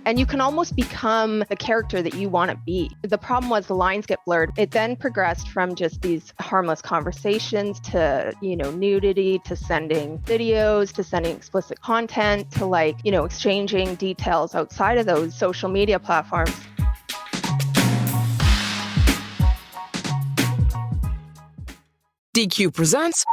And you can almost become the character that you want to be. The problem was the lines get blurred. It then progressed from just these harmless conversations to, nudity, to sending videos, to sending explicit content, to exchanging details outside of those social media platforms. DQ presents.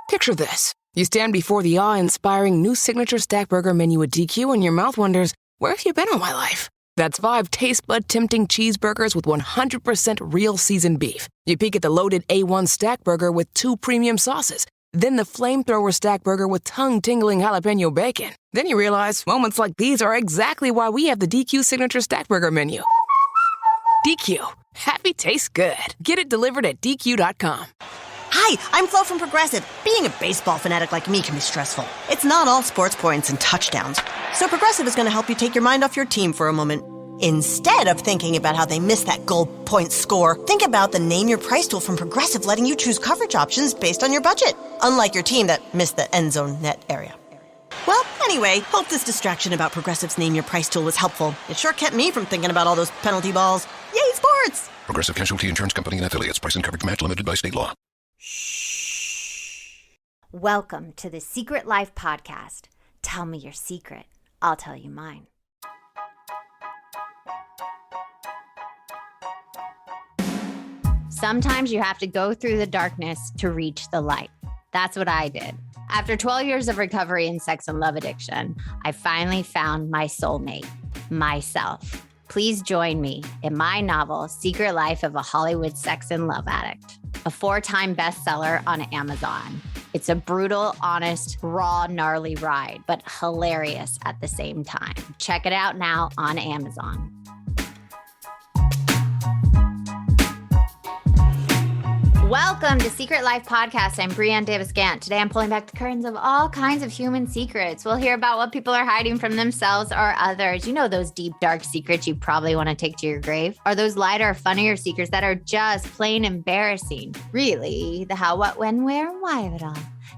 Picture this. You stand before the awe-inspiring new signature stack burger menu at DQ and your mouth wonders, where have you been all my life? That's 5 taste bud tempting cheeseburgers with 100% real seasoned beef. You peek at the loaded A1 stack burger with 2 premium sauces. Then the flamethrower stack burger with tongue-tingling jalapeno bacon. Then you realize moments like these are exactly why we have the DQ signature stack burger menu. DQ. Happy tastes good. Get it delivered at DQ.com. Hi, I'm Flo from Progressive. Being a baseball fanatic like me can be stressful. It's not all sports points and touchdowns. So Progressive is going to help you take your mind off your team for a moment. Instead of thinking about how they missed that goal point score, think about the Name Your Price tool from Progressive, letting you choose coverage options based on your budget. Unlike your team that missed the end zone net area. Well, anyway, hope this distraction about Progressive's Name Your Price tool was helpful. It sure kept me from thinking about all those penalty balls. Yay, sports! Progressive Casualty Insurance Company and Affiliates. Price and coverage match limited by state law. Welcome to the Secret Life Podcast. Tell me your secret. I'll tell you mine. Sometimes you have to go through the darkness to reach the light. That's what I did. After 12 years of recovery in sex and love addiction, I finally found my soulmate, myself. Please join me in my novel, Secret Life of a Hollywood Sex and Love Addict, a 4-time bestseller on Amazon. It's a brutal, honest, raw, gnarly ride, but hilarious at the same time. Check it out now on Amazon. Welcome to Secret Life Podcast. I'm Breanne Davis-Gant. Today I'm pulling back the curtains of all kinds of human secrets. We'll hear about what people are hiding from themselves or others. You know those deep, dark secrets you probably want to take to your grave? Or those lighter, funnier secrets that are just plain embarrassing? Really, the how, what, when, where, and why of it all.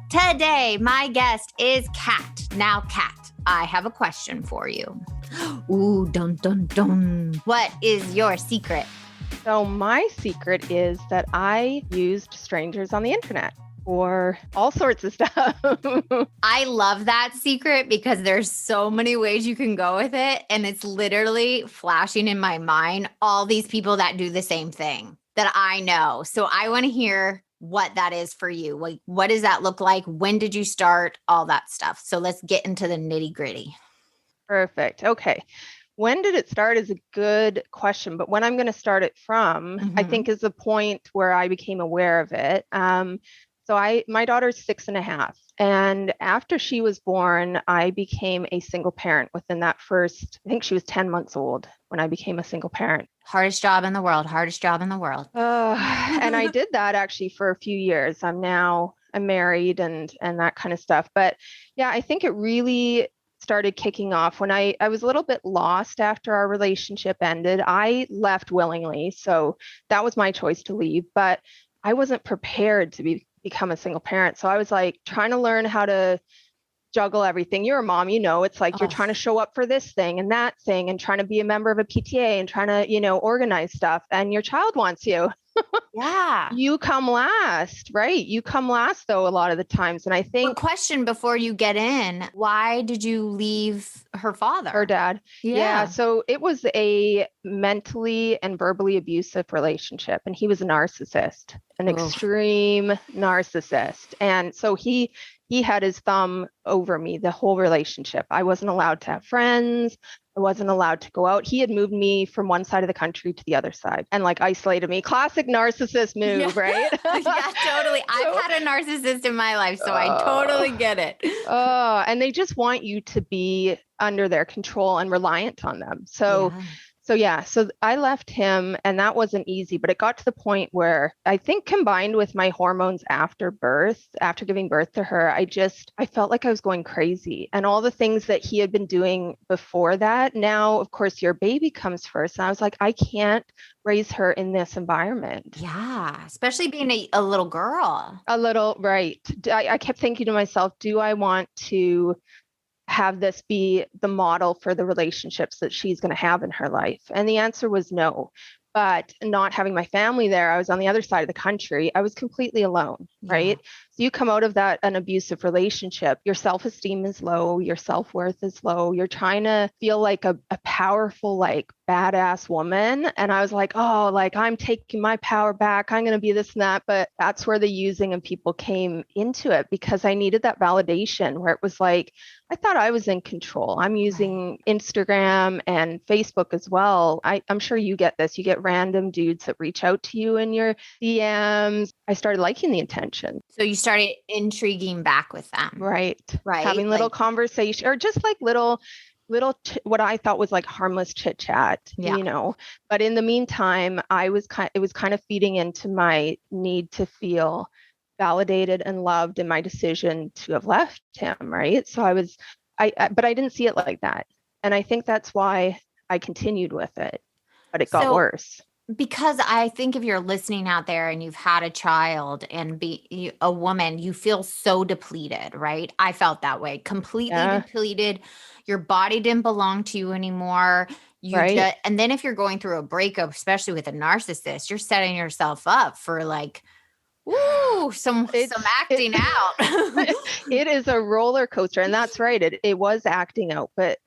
Today, my guest is Kat. Now, Kat, I have a question for you. Ooh, dun, dun, dun. What is your secret? So my secret is that I used strangers on the internet for all sorts of stuff. I love that secret because there's so many ways you can go with it. And it's literally flashing in my mind all these people that do the same thing that I know. So I want to hear what that is for you. Like, what does that look like? When did you start? All that stuff. So let's get into the nitty gritty. Perfect. Okay. When did it start is a good question, but when I'm going to start it from, I think is the point where I became aware of it. My daughter's 6.5. And after she was born, I became a single parent within that first, I think she was 10 months old when I became a single parent. Hardest job in the world. And I did that actually for a few years. I'm married and that kind of stuff. But yeah, I think it really started kicking off when I was a little bit lost after our relationship ended. I left willingly. So that was my choice to leave, but I wasn't prepared to become a single parent. So I was like trying to learn how to juggle everything. You're a mom, it's like you're trying to show up for this thing and that thing and trying to be a member of a PTA and trying to, organize stuff. And your child wants you. Yeah. You come last, right? You come last though, a lot of the times. And I think question before you get in, why did you leave her father? Her dad. Yeah. So it was a mentally and verbally abusive relationship. And he was a narcissist, an extreme narcissist. And so he had his thumb over me the whole relationship. I wasn't allowed to have friends. I wasn't allowed to go out. He had moved me from one side of the country to the other side and isolated me. Classic narcissist move, right? Yeah, totally. I've had a narcissist in my life, so I totally get it. And they just want you to be under their control and reliant on them. So I left him and that wasn't easy, but it got to the point where I think combined with my hormones after giving birth to her, I felt like I was going crazy and all the things that he had been doing before that. Now, of course, your baby comes first. And I was like, I can't raise her in this environment. Yeah. Especially being a little girl. Right. I kept thinking to myself, do I want to have this be the model for the relationships that she's going to have in her life? And the answer was no. But not having my family there, I was on the other side of the country. I was completely alone, right? So you come out of an abusive relationship, your self-esteem is low, your self-worth is low. You're trying to feel like a powerful, like badass woman. And I was like, oh, like I'm taking my power back. I'm going to be this and that. But that's where the using of people came into it, because I needed that validation where it was like, I thought I was in control. I'm using Instagram and Facebook as well. I'm sure you get this. You get random dudes that reach out to you in your DMs. I started liking the attention. So you started intriguing back with them. Right. Right. Having little conversation, or just like little what I thought was like harmless chit chat, but in the meantime, it was kind of feeding into my need to feel validated and loved in my decision to have left him. Right. So but I didn't see it like that. And I think that's why I continued with it, but it got worse. Because I think if you're listening out there and you've had a child and be a woman, you feel so depleted, right? I felt that way, completely depleted. Your body didn't belong to you anymore. And then if you're going through a breakup, especially with a narcissist, you're setting yourself up for like, some acting out. It is a roller coaster, and that's right. It was acting out, but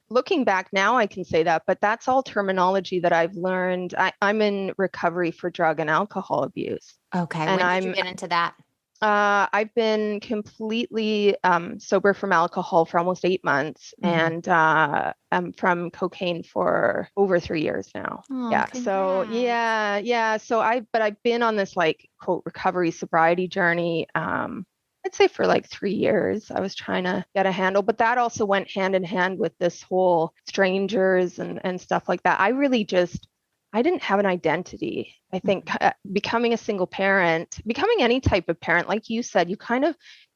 looking back now, I can say that, but that's all terminology that I've learned. I'm in recovery for drug and alcohol abuse. Okay. And when did you get into that? I've been completely sober from alcohol for almost 8 months, and I'm from cocaine for over 3 years now. Oh, yeah. congrats. So yeah. So I've been on this like quote recovery sobriety journey. I'd say for like 3 years. I was trying to get a handle, but that also went hand in hand with this whole strangers and stuff like that. I didn't have an identity. I think becoming a single parent, becoming any type of parent, like you said,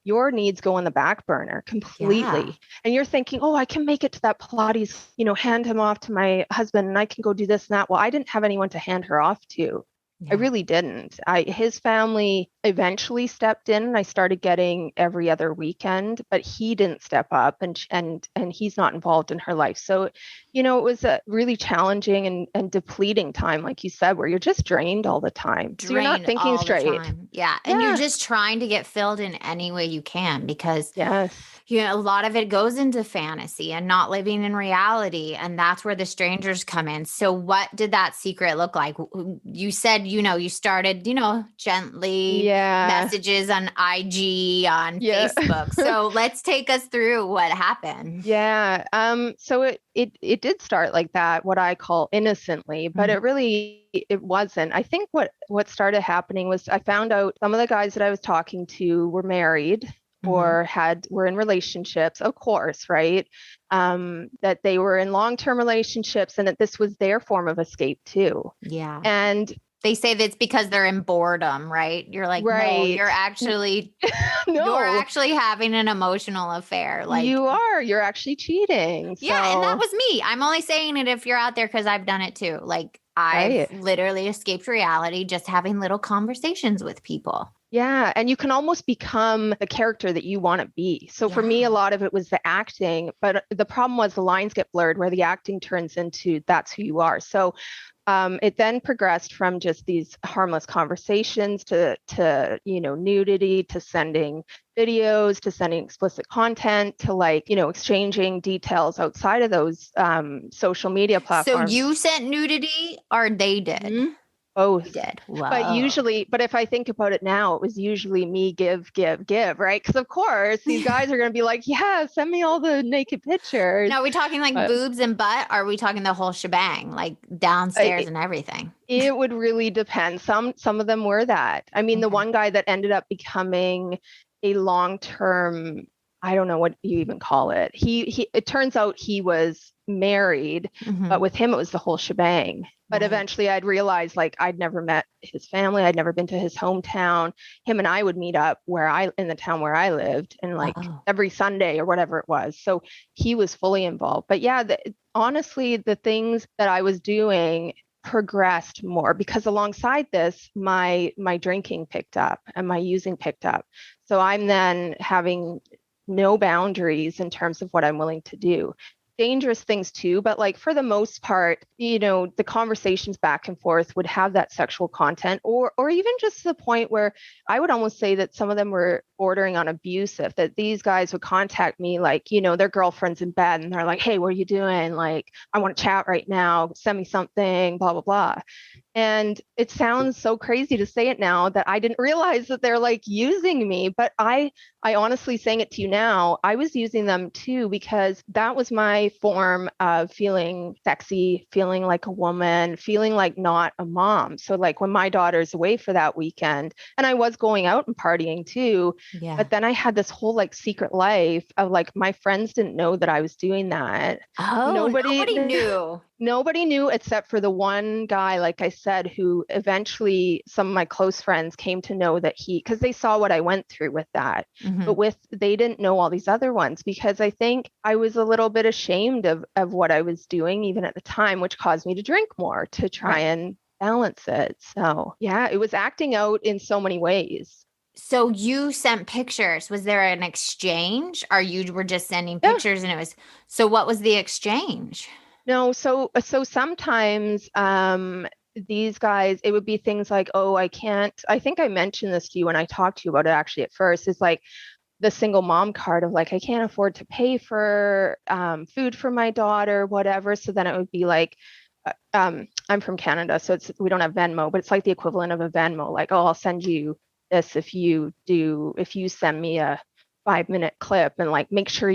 your needs go on the back burner completely. Yeah. And you're thinking, oh, I can make it to that Pilates, hand him off to my husband and I can go do this and that. Well, I didn't have anyone to hand her off to. Yeah. I really didn't. His family eventually stepped in and I started getting every other weekend, but he didn't step up and he's not involved in her life. So, it was a really challenging and depleting time, like you said, where you're just drained all the time. So you're not thinking straight. Yeah. And you're just trying to get filled in any way you can because a lot of it goes into fantasy and not living in reality. And that's where the strangers come in. So what did that secret look like? You said, you started, gently messages on IG, on Facebook. So let's take us through what happened. Yeah. So it did start like that, what I call innocently, but it wasn't. I think what started happening was I found out some of the guys that I was talking to were married or were in relationships, of course, right? That they were in long-term relationships and that this was their form of escape too. Yeah. And they say that it's because they're in boredom, right? You're like, no, you're actually, you're actually having an emotional affair. Like you're actually cheating. Yeah. And that was me. I'm only saying it if you're out there because I've done it too. Like I've literally escaped reality, just having little conversations with people. Yeah. And you can almost become the character that you want to be. So for me, a lot of it was the acting, but the problem was the lines get blurred where the acting turns into that's who you are. So it then progressed from just these harmless conversations to nudity, to sending videos, to sending explicit content, to exchanging details outside of those social media platforms. So you sent nudity or they did? Mm-hmm. Both. We did. Wow. But if I think about it now, it was usually me give, right? Because of course these guys are going to be like, yeah, send me all the naked pictures. Now, are we talking like boobs and butt? Or are we talking the whole shebang, like downstairs and everything? It would really depend. Some of them were that. I mean, the one guy that ended up becoming a long-term, I don't know what you even call it. It turns out he was married, but with him, it was the whole shebang. But eventually I'd realized I'd never met his family. I'd never been to his hometown. Him and I would meet up in the town where I lived and every Sunday or whatever it was. So he was fully involved. But yeah, honestly, the things that I was doing progressed more because alongside this, my drinking picked up and my using picked up. So I'm then having no boundaries in terms of what I'm willing to do. Dangerous things too, but like for the most part, the conversations back and forth would have that sexual content, or even just to the point where I would almost say that some of them were bordering on abusive, that these guys would contact me like, their girlfriend's in bed and they're like, hey, what are you doing? Like, I want to chat right now. Send me something, blah, blah, blah. And it sounds so crazy to say it now that I didn't realize that they're like using me. But I honestly, saying it to you now, I was using them too, because that was my form of feeling sexy, feeling like a woman, feeling like not a mom. So like when my daughter's away for that weekend, and I was going out and partying too, but then I had this whole like secret life of like, my friends didn't know that I was doing that. Oh, nobody knew. Nobody knew except for the one guy, like I said, who eventually some of my close friends came to know that because they saw what I went through with that. Mm-hmm. But they didn't know all these other ones, because I think I was a little bit ashamed of what I was doing, even at the time, which caused me to drink more to try and balance it. So yeah, it was acting out in so many ways. So you sent pictures. Was there an exchange, or you were just sending pictures and it was, so what was the exchange? No, so sometimes these guys, it would be things like, oh, I think I mentioned this to you when I talked to you about it actually at first, is like the single mom card of like, I can't afford to pay for food for my daughter, whatever. So then it would be like, I'm from Canada, so we don't have Venmo, but it's like the equivalent of a Venmo. Like, oh, I'll send you this if you send me a 5-minute clip, and like make sure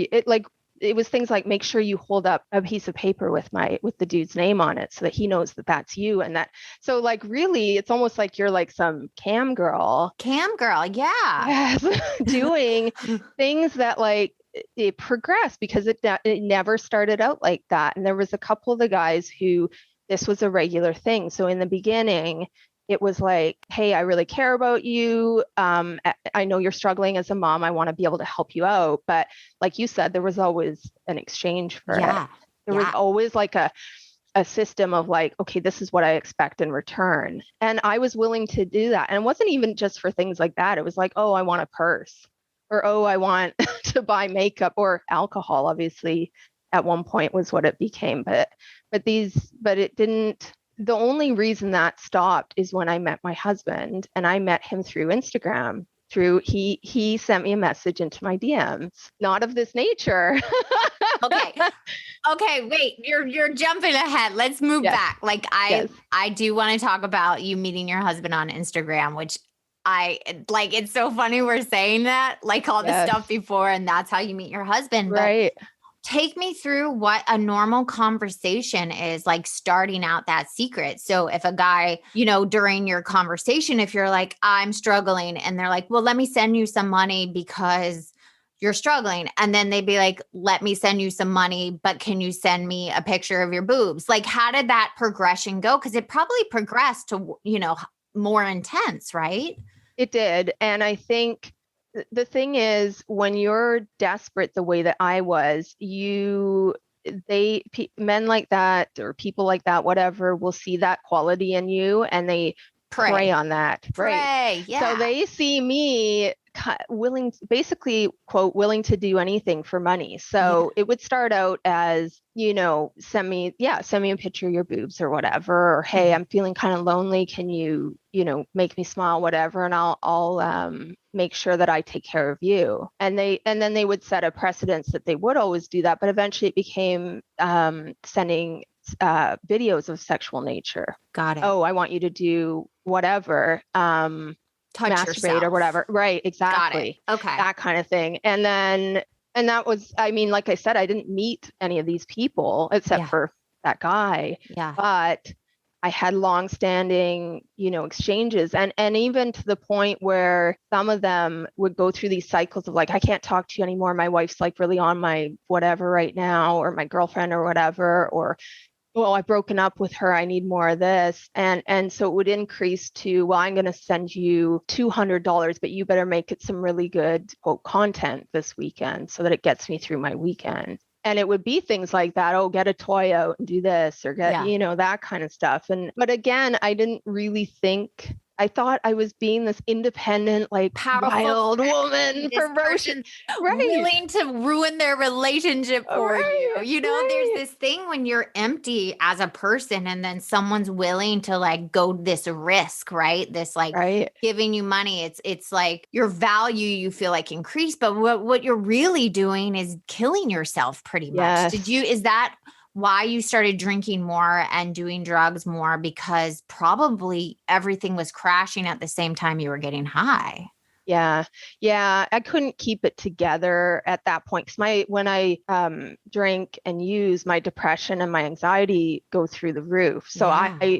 it was things like, make sure you hold up a piece of paper with the dude's name on it so that he knows that that's you. And that, so like, really, it's almost like you're like some cam girl. Yeah. Yes, doing things that like it progressed, because it never started out like that. And there was a couple of the guys who this was a regular thing. So in the beginning, it was like, hey, I really care about you. I know you're struggling as a mom. I want to be able to help you out. But like you said, there was always an exchange for it. There was always like a system of like, okay, this is what I expect in return. And I was willing to do that. And it wasn't even just for things like that. It was like, oh, I want a purse, or, oh, I want to buy makeup, or alcohol, obviously, at one point was what it became. But it didn't. The only reason that stopped is when I met my husband, and I met him through Instagram. He sent me a message into my DMs, not of this nature. Okay, wait, you're jumping ahead. Let's move back. Like I do want to talk about you meeting your husband on Instagram, which I like. It's so funny we're saying that, like all the stuff before, and that's how you meet your husband. Right. But take me through what a normal conversation is like, starting out that secret. So if a guy, during your conversation, if you're like, I'm struggling, and they're like, well, let me send you some money because you're struggling. And then they'd be like, let me send you some money, but can you send me a picture of your boobs? Like, how did that progression go? Because it probably progressed to, more intense, right? It did. And I think the thing is, when you're desperate the way that I was, men like that, or people like that, whatever, will see that quality in you, and they prey on that. Right. Yeah. So they see me willing, basically, quote, willing to do anything for money. So it would start out as, send me a picture of your boobs or whatever, or, hey, I'm feeling kind of lonely. Can you, make me smile, whatever. And I'll make sure that I take care of you. And then they would set a precedence that they would always do that. But eventually it became sending videos of sexual nature. Got it. Oh, I want you to do whatever. Touch masturbate yourself. Or whatever. Right. Exactly. Got it. Okay. That kind of thing. And that was, I mean, like I said, I didn't meet any of these people except for that guy. Yeah. But I had long-standing, exchanges, and even to the point where some of them would go through these cycles of like, I can't talk to you anymore. My wife's like really on my whatever right now, or my girlfriend or whatever, or, well, I've broken up with her. I need more of this. And so it would increase to, well, I'm going to send you $200, but you better make it some really good, quote, content this weekend so that it gets me through my weekend. And it would be things like that. Oh, get a toy out and do this, or get, that kind of stuff. But again, I didn't really think I thought I was being this independent, like Powerful, wild woman, this ferocious, person right? willing to ruin their relationship for you. Right, You know, there's this thing when you're empty as a person and then someone's willing to like go this risk, right? This like right. giving you money. It's like your value you feel like increased, but what you're really doing is killing yourself pretty much. Yes. Is that why you started drinking more and doing drugs more? Because probably everything was crashing at the same time you were getting high. Yeah. Yeah. I couldn't keep it together at that point. Because when I drink and use, my depression and my anxiety go through the roof. So Yeah.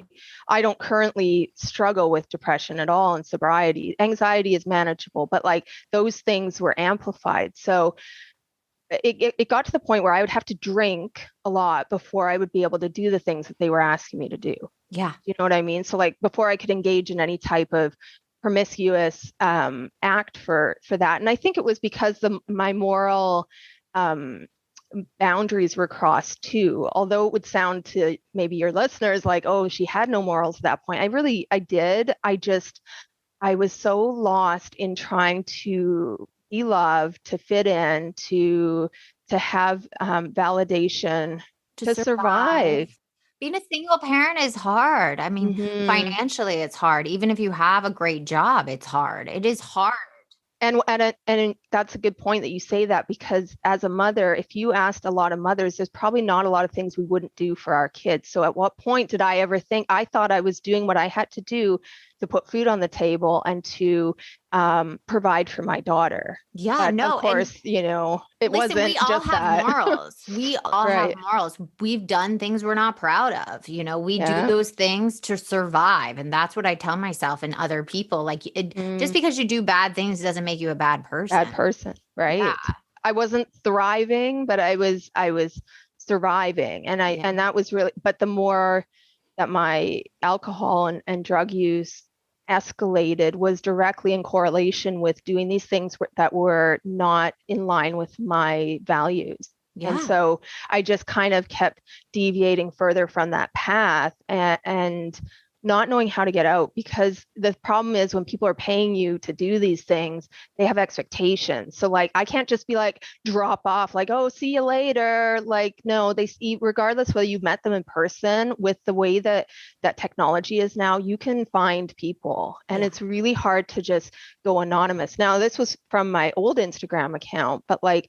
I don't currently struggle with depression at all in sobriety. Anxiety is manageable, but like those things were amplified. So it got to the point where I would have to drink a lot before I would be able to do the things that they were asking me to do. Yeah. You know what I mean? So like before I could engage in any type of promiscuous act for that. And I think it was because my moral boundaries were crossed too. Although it would sound to maybe your listeners like, oh, she had no morals at that point. I did. I was so lost in trying to be loved, to fit in, to have validation, to survive. Being a single parent is hard. I mean, financially, it's hard. Even if you have a great job, it's hard. It is hard. And that's a good point that you say that, because as a mother, if you asked a lot of mothers, there's probably not a lot of things we wouldn't do for our kids. So at what point did I ever think, I thought I was doing what I had to do to put food on the table and to provide for my daughter. Yeah, but no. Of course, you know, it listen, wasn't we all just have that. morals. We all Right. have morals. We've done things we're not proud of. You know, we do Yeah. those things to survive. And that's what I tell myself and other people. Like just because you do bad things doesn't make you a bad person. Bad person, right? Yeah. I wasn't thriving, but I was surviving. And and that was really, but the more that my alcohol and drug use escalated was directly in correlation with doing these things that were not in line with my values. Yeah. And so I just kind of kept deviating further from that path and not knowing how to get out, because the problem is when people are paying you to do these things, they have expectations. So like, I can't just be like, drop off, like, oh, see you later. Like, no, they see, regardless whether you've met them in person, with the way that technology is now, you can find people, and it's really hard to just go anonymous. Now, this was from my old Instagram account, but like,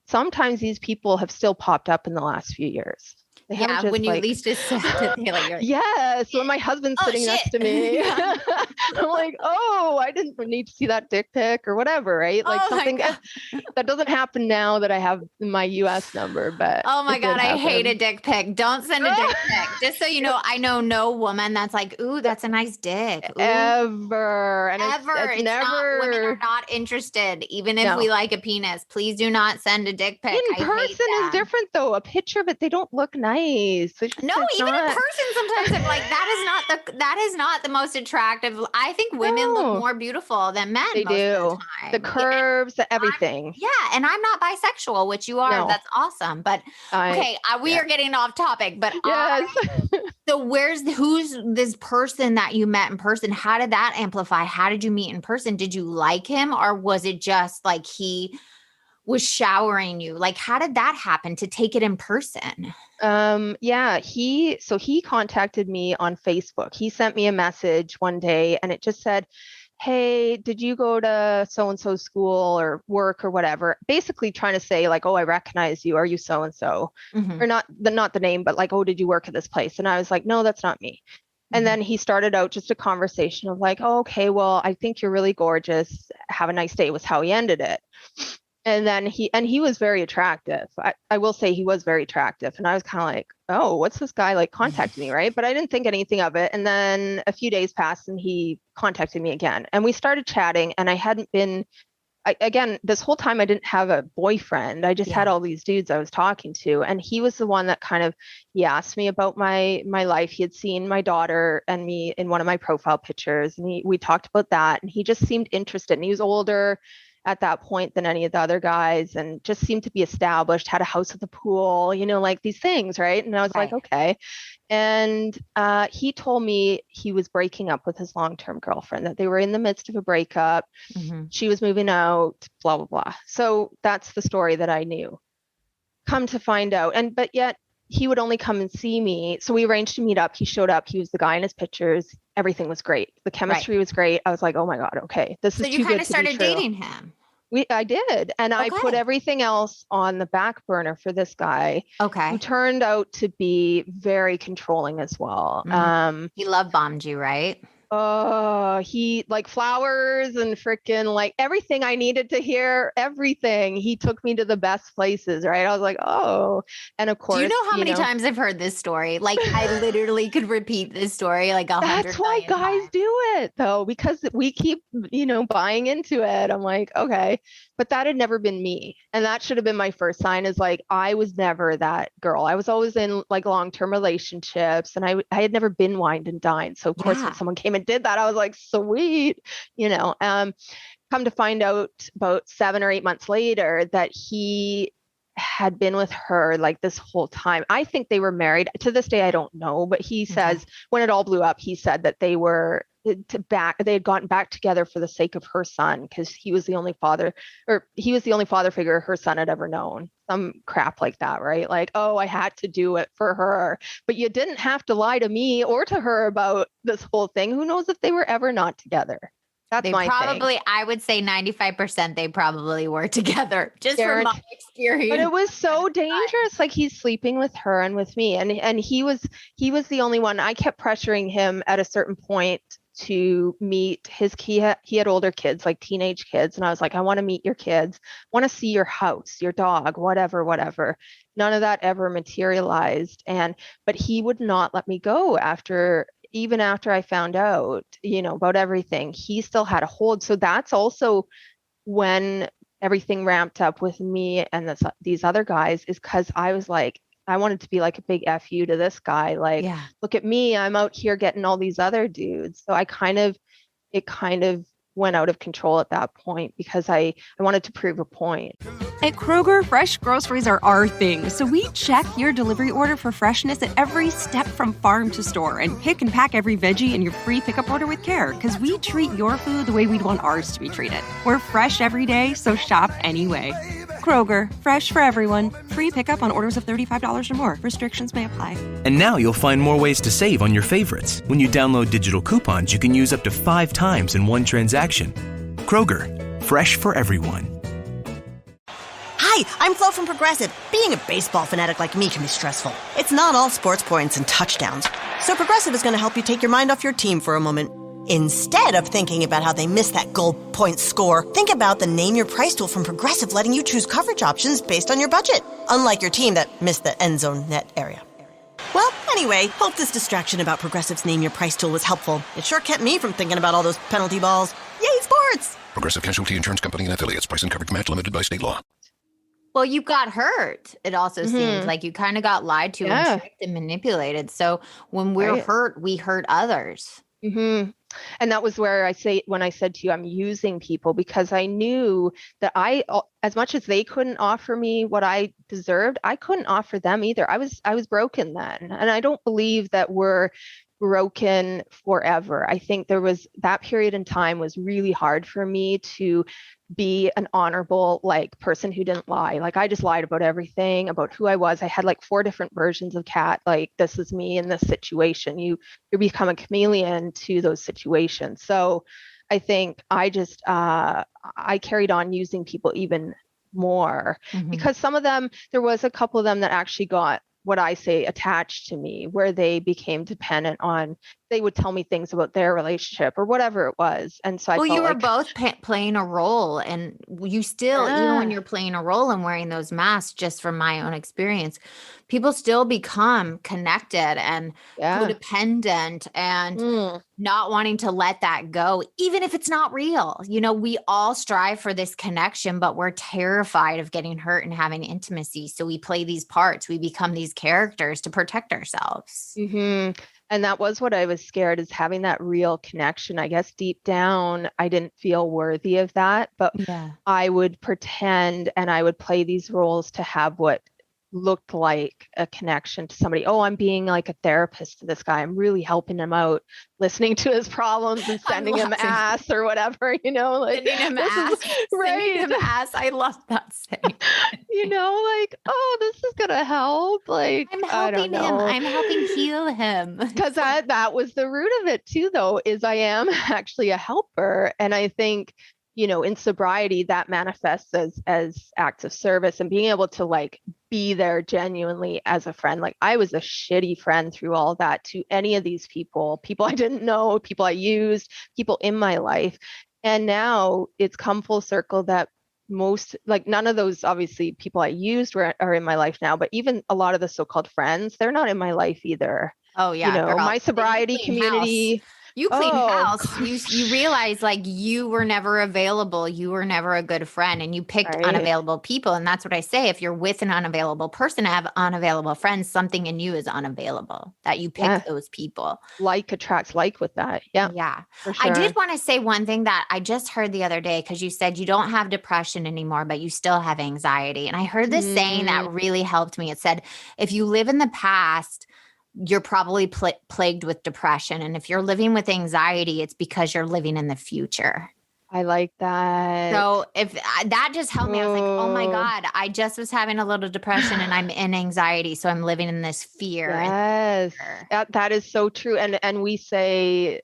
sometimes these people have still popped up in the last few years. Yeah, when you least expect it. Like, yes, when my husband's sitting next to me, I'm like, oh, I didn't need to see that dick pic or whatever, right? Like something that doesn't happen now that I have my US number, but oh my God, I hate a dick pic. Don't send a dick pic. Just so you know, I know no woman that's like, ooh, that's a nice dick. Ooh. Ever. And it's never. Not, women are not interested, even if we like a penis. Please do not send a dick pic. In person is different though. A picture of it, they don't look nice. No, even in person, sometimes I'm like, that is not the most attractive. I think women look more beautiful than men. They do. The curves, everything. And I'm not bisexual, which you are. No. That's awesome. But okay, we are getting off topic. But yes. So who's this person that you met in person? How did that amplify? How did you meet in person? Did you like him, or was it just like he was showering you? Like, how did that happen to take it in person? He contacted me on Facebook. He sent me a message one day and it just said, hey, did you go to so-and-so school or work or whatever? Basically trying to say like, oh, I recognize you. Are you so-and-so? Or not the name, but like, oh, did you work at this place? And I was like, no, that's not me. And then he started out just a conversation of like, oh, okay, well, I think you're really gorgeous. Have a nice day was how he ended it. And then he was very attractive. I will say he was very attractive. And I was kind of like, oh, what's this guy like contacting me, right? But I didn't think anything of it. And then a few days passed and he contacted me again. And we started chatting, and I hadn't been, again, this whole time I didn't have a boyfriend. I just had all these dudes I was talking to. And he was the one that he asked me about my life. He had seen my daughter and me in one of my profile pictures. And we talked about that. And he just seemed interested. And he was older. at that point than any of the other guys, and just seemed to be established, had a house with a pool, like these things, right? And I was like, okay. And he told me he was breaking up with his long-term girlfriend, that they were in the midst of a breakup. She was moving out, blah, blah, blah. So that's the story that I knew. Come to find out. But yet he would only come and see me. So we arranged to meet up. He showed up. He was the guy in his pictures. Everything was great. The chemistry was great. I was like, oh my God, okay. This is too good to be true. So you kind of started dating him. I did. And I put everything else on the back burner for this guy. Okay. Who turned out to be very controlling as well. He love bombed you, right? Oh, he like flowers and freaking like everything I needed to hear, everything. He took me to the best places, right? I was like, oh, and of course. Do you know how many times I've heard this story? Like I literally could repeat this story like 100 That's why guys times. do it though, because we keep, buying into it. I'm like, okay, but that had never been me. And that should have been my first sign, is like, I was never that girl. I was always in like long-term relationships, and I had never been wined and dined. So of course when someone came and did that, I was like, sweet, come to find out about 7 or 8 months later that he had been with her like this whole time. I think they were married. To this day, I don't know, but he says when it all blew up, he said that they had gotten back together for the sake of her son, because he was the only father figure her son had ever known. Some crap like that, right? Like, oh, I had to do it for her, but you didn't have to lie to me or to her about this whole thing. Who knows if they were ever not together? That's my thing. I would say 95% they probably were together, just from my experience. But it was so dangerous. Like, he's sleeping with her and with me, and he was the only one. I kept pressuring him at a certain point to meet he had older kids, like teenage kids, and I was like, I want to meet your kids, want to see your house, your dog, whatever. None of that ever materialized, but he would not let me go even after I found out, about everything. He still had a hold. So that's also when everything ramped up with me and these other guys, is because I was like, I wanted to be like a big F you to this guy. Like, look at me, I'm out here getting all these other dudes. So it kind of went out of control at that point, because I wanted to prove a point. At Kroger, fresh groceries are our thing. So we check your delivery order for freshness at every step from farm to store, and pick and pack every veggie in your free pickup order with care, because we treat your food the way we'd want ours to be treated. We're fresh every day, so shop anyway. Kroger, fresh for everyone. Free pickup on orders of $35 or more. Restrictions may apply. And now you'll find more ways to save on your favorites. When you download digital coupons, you can use up to 5 times in one transaction. Kroger, fresh for everyone. Hi, I'm Flo from Progressive. Being a baseball fanatic like me can be stressful. It's not all sports points and touchdowns. So Progressive is going to help you take your mind off your team for a moment. Instead of thinking about how they missed that goal point score, think about the Name Your Price tool from Progressive, letting you choose coverage options based on your budget. Unlike your team that missed the end zone net area. Well, anyway, hope this distraction about Progressive's Name Your Price tool was helpful. It sure kept me from thinking about all those penalty balls. Yay, sports! Progressive Casualty Insurance Company and Affiliates. Price and coverage match limited by state law. Well, you got hurt. It also seems like you kind of got lied to and tricked and manipulated. So when we're hurt, we hurt others. And that was where when I said to you, I'm using people, because I knew that as much as they couldn't offer me what I deserved, I couldn't offer them either. I was broken then. And I don't believe that we're broken forever. I think that period in time was really hard for me to be an honorable person who didn't lie. Like, I just lied about everything, about who I was. I had 4 different versions of Kat. Like, this is me in this situation. You become a chameleon to those situations. So I think I just I carried on using people even more, because some of them, there was a couple of them that actually got what I say attached to me, where they became dependent on, they would tell me things about their relationship or whatever it was. And so I felt you were both playing a role, and you still, even when you're playing a role and wearing those masks, just from my own experience, people still become connected and codependent and not wanting to let that go, even if it's not real. We all strive for this connection, but we're terrified of getting hurt and having intimacy. So we play these parts, we become these characters to protect ourselves. And that was what I was scared, is having that real connection. I guess deep down, I didn't feel worthy of that, but Yeah. I would pretend and I would play these roles to have what looked like a connection to somebody. Oh, I'm being like a therapist to this guy. I'm really helping him out, listening to his problems and sending him ass or whatever, like Sending him ass. right. Sending him ass. I love that saying. Like, oh, this is gonna help. Like, I'm I don't helping him. know. I'm helping heal him. Because that was the root of it too, though, is I am actually a helper. And I think, in sobriety, that manifests as acts of service and being able to like be there genuinely as a friend. Like, I was a shitty friend through all that to any of these people I didn't know, people I used, people in my life. And now it's come full circle that most, like, none of those obviously people I used are in my life now, but even a lot of the so-called friends, they're not in my life either. Oh yeah, girl. My sobriety community. House. You clean house. You realize like you were never available. You were never a good friend, and you picked unavailable people. And that's what I say. If you're with an unavailable person, have unavailable friends, something in you is unavailable, that you pick those people. Like attracts like with that. Yeah. Yeah. For sure. I did want to say one thing that I just heard the other day, because you said you don't have depression anymore, but you still have anxiety. And I heard this saying that really helped me. It said, if you live in the past, you're probably plagued with depression. And if you're living with anxiety, it's because you're living in the future. I like that. So if that just helped me, I was like, oh my God, I just was having a little depression and I'm in anxiety. So I'm living in this fear. Yes, that is so true. And we say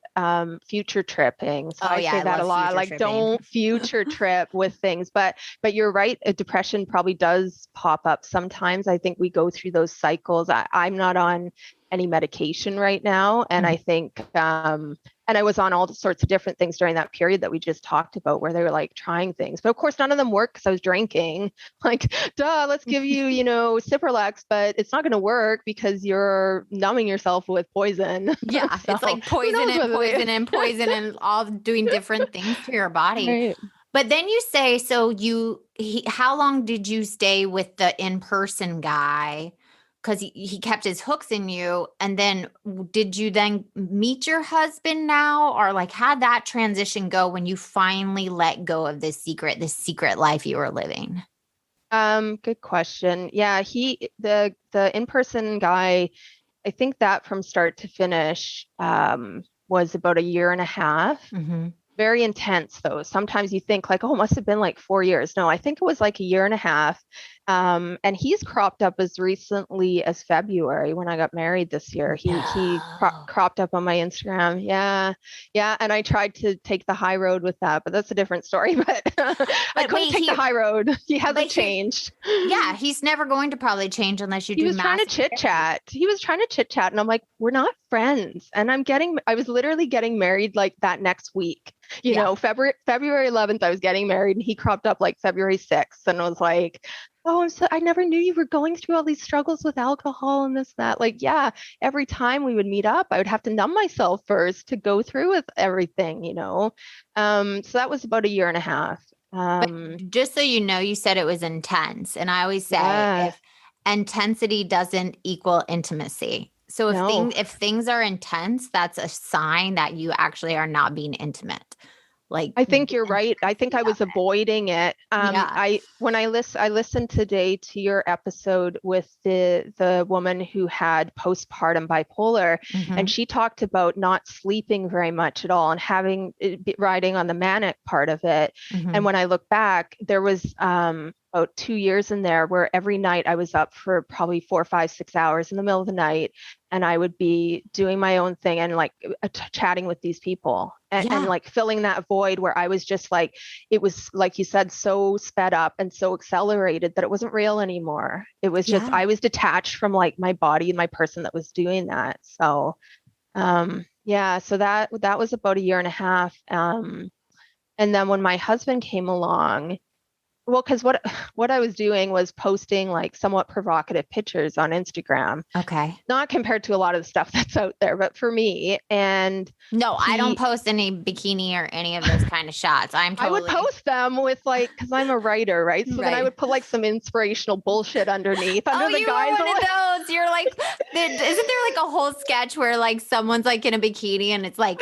future tripping. So I say that a lot, like tripping. Don't future trip with things, but you're right. Depression probably does pop up sometimes. I think we go through those cycles. I'm not on any medication right now. And I think, and I was on all sorts of different things during that period that we just talked about, where they were like trying things, but of course none of them worked because I was drinking. Like, let's give you, Cipralex, but it's not going to work because you're numbing yourself with poison. Yeah. So, it's like poison and all doing different things to your body. Right. But then you say, so how long did you stay with the in-person guy? Because he kept his hooks in you. And then did you then meet your husband now? Or like, how'd that transition go when you finally let go of this secret life you were living? Good question. Yeah, the in-person guy, I think that from start to finish was about a year and a half. Mm-hmm. Very intense though. Sometimes you think like, oh, it must have been like 4 years. No, I think it was like a year and a half. And he's cropped up as recently as February when I got married this year. He cropped up on my Instagram. Yeah. And I tried to take the high road with that, but that's a different story. But I couldn't take the high road. He hasn't changed. Yeah, he's never going to probably change unless you do. He was trying to chit chat. And I'm like, we're not friends. And I was literally getting married like that next week. February 11th, I was getting married, and he cropped up like February 6th and was like, oh, I never knew you were going through all these struggles with alcohol and this, that. Like, yeah, every time we would meet up, I would have to numb myself first to go through with everything, So that was about a year and a half. But just so you know, you said it was intense. And I always say if intensity doesn't equal intimacy. So if things are intense, that's a sign that you actually are not being intimate. Like, I think you're right. I think I was avoiding it. I listened today to your episode with the woman who had postpartum bipolar, and she talked about not sleeping very much at all and riding on the manic part of it. And when I look back, there was about 2 years in there where every night I was up for probably 4, 5, 6 hours in the middle of the night, and I would be doing my own thing and like chatting with these people and like filling that void where I was just like, it was like you said, so sped up and so accelerated that it wasn't real anymore. It was just, I was detached from like my body and my person that was doing that. So, so that was about a year and a half. And then when my husband came along, well, because what I was doing was posting like somewhat provocative pictures on Instagram. Okay. Not compared to a lot of the stuff that's out there, but for me. And no, I don't post any bikini or any of those kind of shots. I would post them with like, because I'm a writer, right? So then I would put like some inspirational bullshit underneath. You were one of those. because you're like, isn't there like a whole sketch where like someone's like in a bikini and it's like,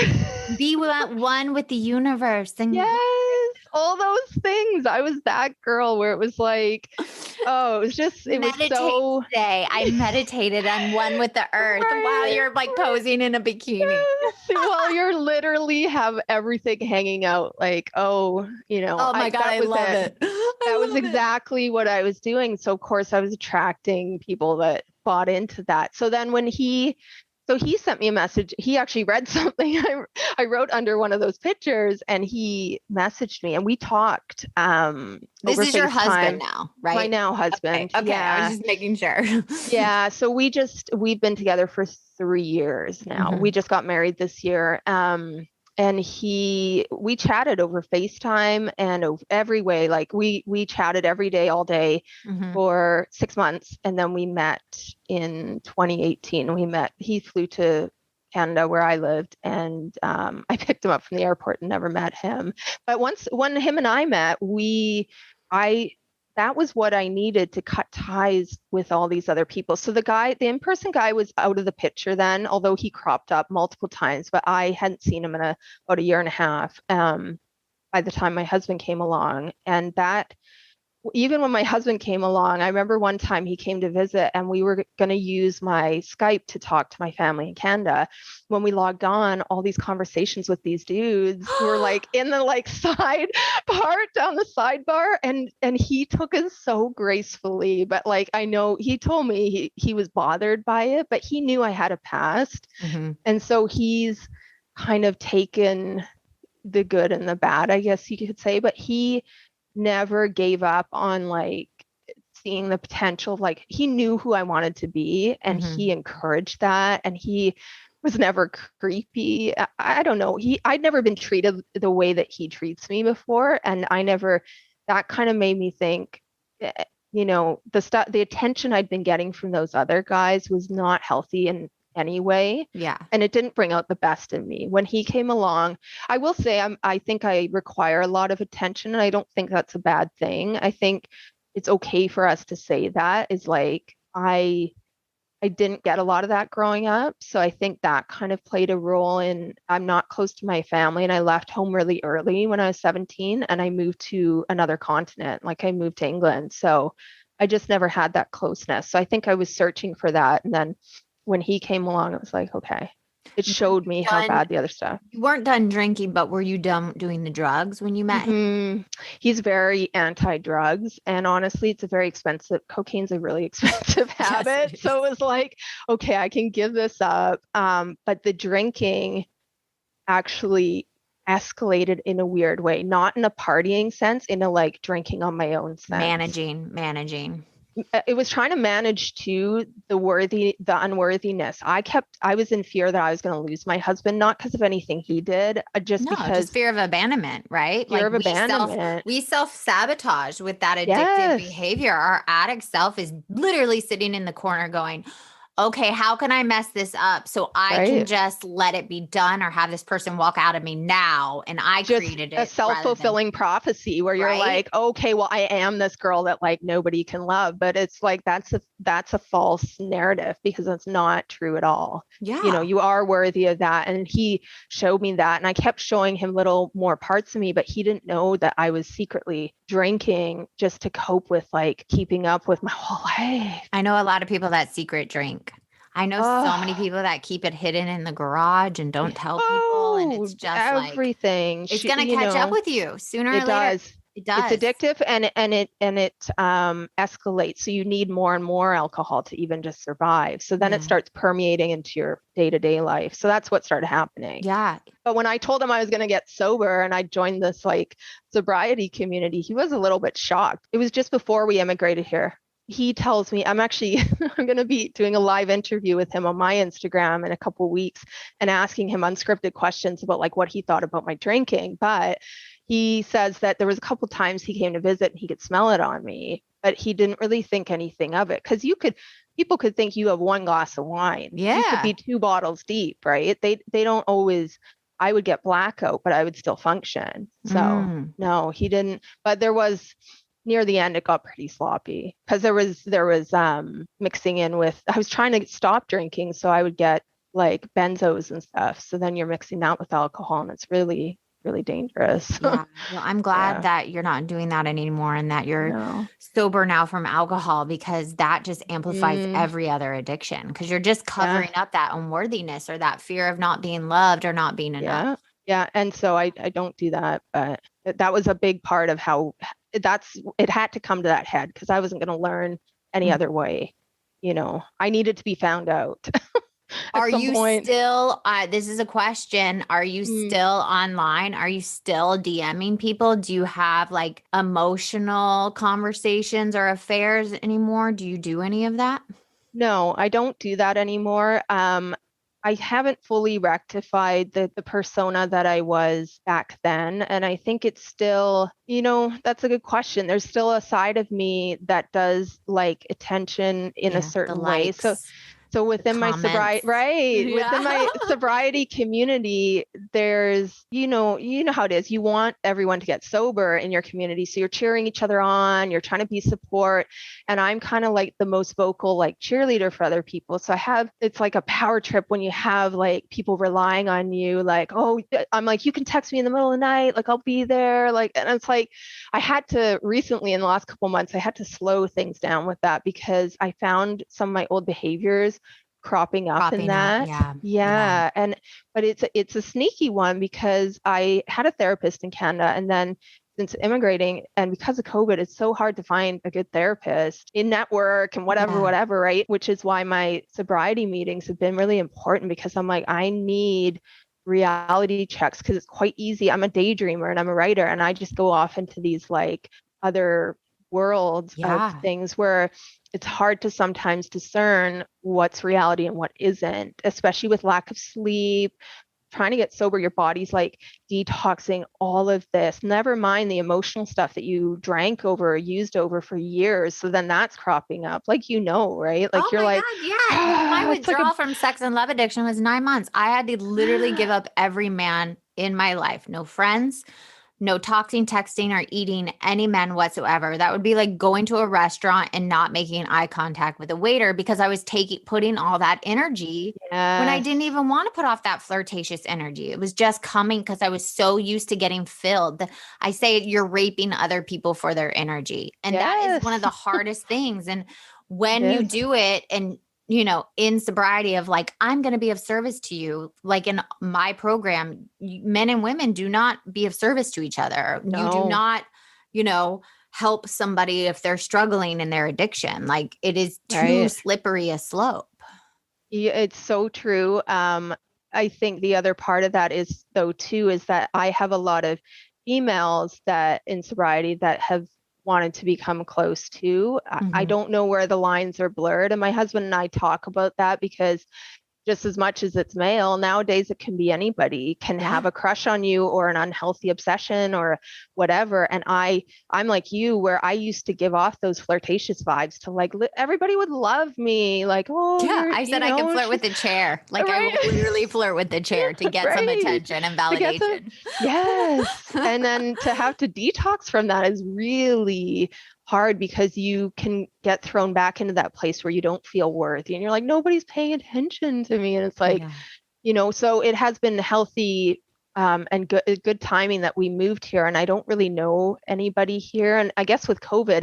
be one with the universe. And Yes, all those things. I was that girl where it was like, oh, it was so. Today. I meditated on one with the earth while you're like posing in a bikini. Yes, while you're literally have everything hanging out, like, oh, Oh my God, I love it. That was exactly what I was doing. So of course I was attracting people that bought into that. So then when he sent me a message. He actually read something I wrote under one of those pictures, and he messaged me, and we talked. This is your husband now, right? My now husband. Okay. Yeah. I was just making sure. Yeah. So we've been together for 3 years now. Mm-hmm. We just got married this year. And we chatted over FaceTime and every way. Like we chatted every day, all day for 6 months. And then we met in 2018. He flew to Canada where I lived, and I picked him up from the airport and never met him. But when him and I met, that was what I needed to cut ties with all these other people. So the in-person guy was out of the picture then, although he cropped up multiple times, but I hadn't seen him in about a year and a half by the time my husband came along. And that, even when my husband came along, I remember one time he came to visit and we were going to use my Skype to talk to my family in Canada. When we logged on, all these conversations with these dudes were like in the like side part down the sidebar, and he took it so gracefully. But like, I know he told me he was bothered by it, but he knew I had a past. And so he's kind of taken the good and the bad, I guess you could say, but he never gave up on like seeing the potential. Like he knew who I wanted to be, and he encouraged that, and he was never creepy. I don't know. I'd never been treated the way that he treats me before, and that kind of made me think, the attention I'd been getting from those other guys was not healthy in any way. Yeah. And it didn't bring out the best in me. When he came along, I will say I think I require a lot of attention, and I don't think that's a bad thing. I think it's okay for us to say that. Is like I didn't get a lot of that growing up. So I think that kind of played a role in, I'm not close to my family, and I left home really early when I was 17, and I moved to another continent. Like I moved to England. So I just never had that closeness. So I think I was searching for that. And then when he came along, it was like, okay, it showed me how bad the other stuff. You weren't done drinking, but were you done doing the drugs when you met him? He's very anti-drugs, and honestly, cocaine's a really expensive habit. Yes, so it was like, okay, I can give this up. But the drinking actually escalated in a weird way, not in a partying sense, in a like drinking on my own sense. Managing. It was trying to manage too the unworthiness. I was in fear that I was going to lose my husband, not because of anything he did, just fear of abandonment, right? Fear of abandonment. We self-sabotage with that addictive behavior. Our addict self is literally sitting in the corner going, okay, how can I mess this up so I can just let it be done, or have this person walk out of me now? And I created it. A self-fulfilling prophecy where you're like, okay, well, I am this girl that like nobody can love. But it's like, that's a false narrative, because it's not true at all. Yeah. You are worthy of that. And he showed me that. And I kept showing him little more parts of me, but he didn't know that I was secretly drinking just to cope with like keeping up with my whole life. I know a lot of people that secret drink. I know so many people that keep it hidden in the garage and don't tell people. And it's just everything. Like, it's going to catch up with you sooner or later. It does. It's addictive, and it escalates. So you need more and more alcohol to even just survive. So then it starts permeating into your day-to-day life. So that's what started happening. Yeah. But when I told him I was going to get sober and I joined this like sobriety community, he was a little bit shocked. It was just before we immigrated here. He tells me, I'm going to be doing a live interview with him on my Instagram in a couple of weeks and asking him unscripted questions about like what he thought about my drinking. But he says that there was a couple times he came to visit and he could smell it on me, but he didn't really think anything of it. Because people could think you have one glass of wine. Yeah. You could be 2 bottles deep, right? They don't always. I would get blackout, but I would still function. So no, he didn't. But there was near the end, it got pretty sloppy because there was mixing in with, I was trying to stop drinking. So I would get like benzos and stuff. So then you're mixing that with alcohol and it's really, really dangerous. Yeah. Well, I'm glad Yeah. that you're not doing that anymore and that you're No. sober now from alcohol, because that just amplifies Mm. every other addiction, because you're just covering up that unworthiness or that fear of not being loved or not being enough. Yeah. Yeah. And so I don't do that, but that was a big part of how it had to come to that head because I wasn't going to learn any other way. You know, I needed to be found out. Are you still, this is a question, are you still online? Are you still DMing people? Do you have like emotional conversations or affairs anymore? Do you do any of that? No, I don't do that anymore. I haven't fully rectified the persona that I was back then. And I think it's still, that's a good question. There's still a side of me that does like attention in a certain way. So within my sobriety, right, within my sobriety community, there's, you know how it is. You want everyone to get sober in your community. So you're cheering each other on, you're trying to be support. And I'm kind of like the most vocal, like cheerleader for other people. So it's like a power trip when you have like people relying on you, like, oh, I'm like, you can text me in the middle of the night, like I'll be there. Like, and it's like, I had to recently in the last couple months, I had to slow things down with that because I found some of my old behaviors cropping up in that. Yeah. But it's a sneaky one because I had a therapist in Canada, and then since immigrating and because of COVID, it's so hard to find a good therapist in network and whatever, right? Which is why my sobriety meetings have been really important, because I'm like, I need reality checks because it's quite easy. I'm a daydreamer and I'm a writer, and I just go off into these like other worlds of things where it's hard to sometimes discern what's reality and what isn't, especially with lack of sleep. Trying to get sober, your body's like detoxing all of this, never mind the emotional stuff that you drank over or used over for years. So then that's cropping up, like, right? Like, you're like, God, yeah. My withdrawal from sex and love addiction was 9 months. I had to literally give up every man in my life. No friends, no talking, texting, or eating any men whatsoever. That would be like going to a restaurant and not making eye contact with a waiter, because I was putting all that energy when I didn't even want to put off that flirtatious energy. It was just coming because I was so used to getting filled. I say you're raping other people for their energy. And that is one of the hardest things. And when you do it and in sobriety of like, I'm going to be of service to you. Like in my program, men and women do not be of service to each other. No. You do not, help somebody if they're struggling in their addiction. Like, it is too slippery a slope. Yeah, it's so true. I think the other part of that is though too, is that I have a lot of females that in sobriety that have wanted to become close to. I don't know where the lines are blurred. And my husband and I talk about that because just as much as it's male, nowadays it can be anybody can have a crush on you or an unhealthy obsession or whatever. And I'm like you, where I used to give off those flirtatious vibes to like, everybody would love me. Like, I said I can flirt with the chair. Like I will literally flirt with the chair to get some attention and validation. Yes. And then to have to detox from that is really hard, because you can get thrown back into that place where you don't feel worthy and you're like, nobody's paying attention to me. And it's like, so it has been healthy and good timing that we moved here. And I don't really know anybody here. And I guess with COVID,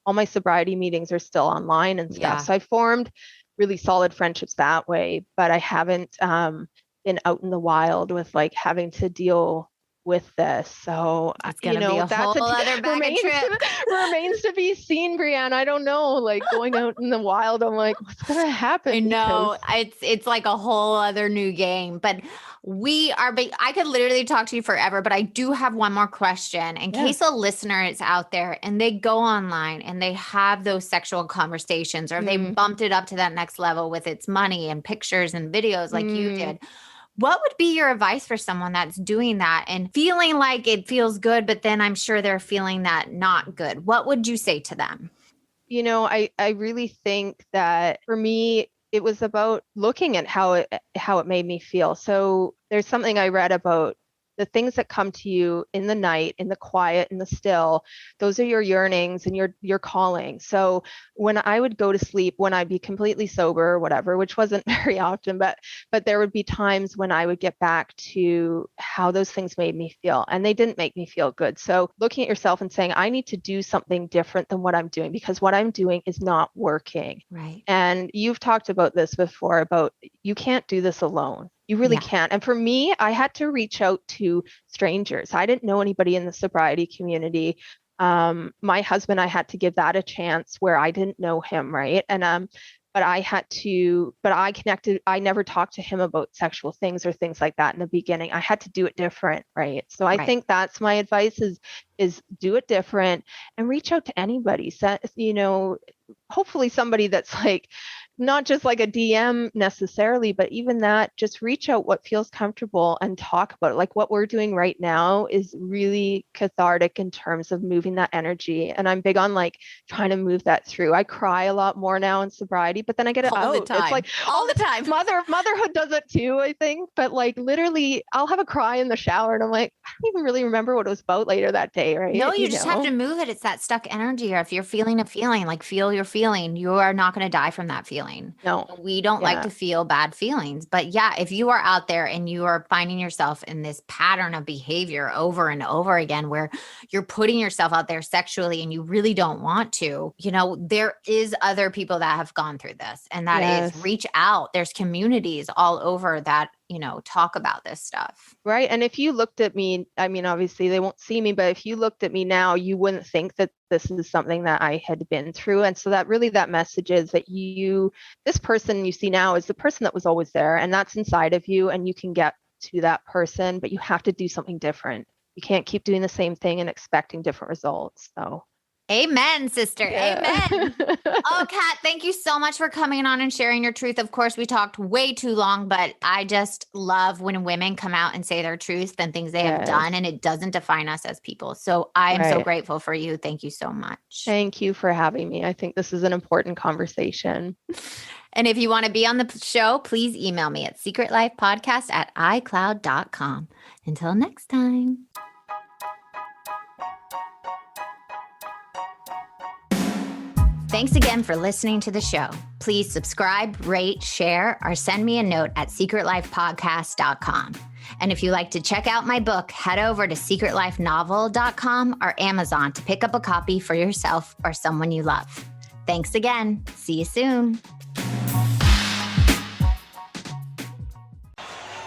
all my sobriety meetings are still online and stuff. So I formed really solid friendships that way, but I haven't been out in the wild with like having to deal with this. So it's gonna be a whole other bag of trip. Remains to be seen, Brianne. I don't know, like going out in the wild, I'm like, what's gonna happen? I know it's like a whole other new game, but I could literally talk to you forever, but I do have one more question in case a listener is out there and they go online and they have those sexual conversations, or they bumped it up to that next level with its money and pictures and videos like you did. What would be your advice for someone that's doing that and feeling like it feels good, but then I'm sure they're feeling that not good? What would you say to them? I really think that for me, it was about looking at how it made me feel. So there's something I read about the things that come to you in the night, in the quiet, in the still, those are your yearnings and your calling. So when I would go to sleep, when I'd be completely sober or whatever, which wasn't very often, but there would be times when I would get back to how those things made me feel, and they didn't make me feel good. So looking at yourself and saying, I need to do something different than what I'm doing, because what I'm doing is not working. Right. And you've talked about this before, about you can't do this alone. You really can't. And for me, I had to reach out to strangers. I didn't know anybody in the sobriety community. My husband, I had to give that a chance where I didn't know him, right? And but I connected. I never talked to him about sexual things or things like that in the beginning. I had to do it different, right? So I think that's my advice is do it different and reach out to anybody. So, hopefully somebody that's like, not just like a DM necessarily, but even that, just reach out what feels comfortable and talk about it. Like what we're doing right now is really cathartic in terms of moving that energy. And I'm big on like trying to move that through. I cry a lot more now in sobriety, but then I get it all out. the time. It's like all the time. Motherhood does it too, I think. But like literally I'll have a cry in the shower and I'm like, I don't even really remember what it was about later that day, right? No, you just have to move it. It's that stuck energy. Or if you're feeling a feeling, like feel your feeling, you are not going to die from that feeling. No, we don't like to feel bad feelings. But yeah, if you are out there and you are finding yourself in this pattern of behavior over and over again, where you're putting yourself out there sexually and you really don't want to, there is other people that have gone through this, and that is reach out. There's communities all over that, talk about this stuff. Right. And if you looked at me, I mean, obviously they won't see me, but if you looked at me now, you wouldn't think that this is something that I had been through. And so that message is that this person you see now is the person that was always there, and that's inside of you, and you can get to that person, but you have to do something different. You can't keep doing the same thing and expecting different results. So amen, sister. Yeah. Amen. Oh, Kat, thank you so much for coming on and sharing your truth. Of course, we talked way too long, but I just love when women come out and say their truth and things they have done, and it doesn't define us as people. So I am so grateful for you. Thank you so much. Thank you for having me. I think this is an important conversation. And if you want to be on the show, please email me at secretlifepodcast@icloud.com. Until next time. Thanks again for listening to the show. Please subscribe, rate, share, or send me a note at secretlifepodcast.com. And if you like to check out my book, head over to secretlifenovel.com or Amazon to pick up a copy for yourself or someone you love. Thanks again. See you soon.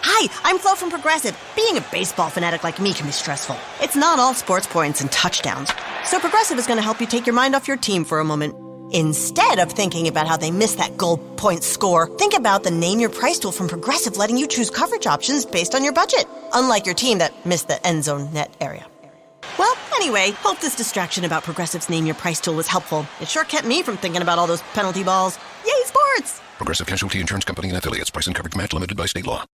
Hi, I'm Flo from Progressive. Being a baseball fanatic like me can be stressful. It's not all sports points and touchdowns. So Progressive is going to help you take your mind off your team for a moment. Instead of thinking about how they missed that goal point score, think about the Name Your Price tool from Progressive, letting you choose coverage options based on your budget, unlike your team that missed the end zone net area. Well, anyway, hope this distraction about Progressive's Name Your Price tool was helpful. It sure kept me from thinking about all those penalty balls. Yay, sports! Progressive Casualty Insurance Company and Affiliates. Price and coverage match limited by state law.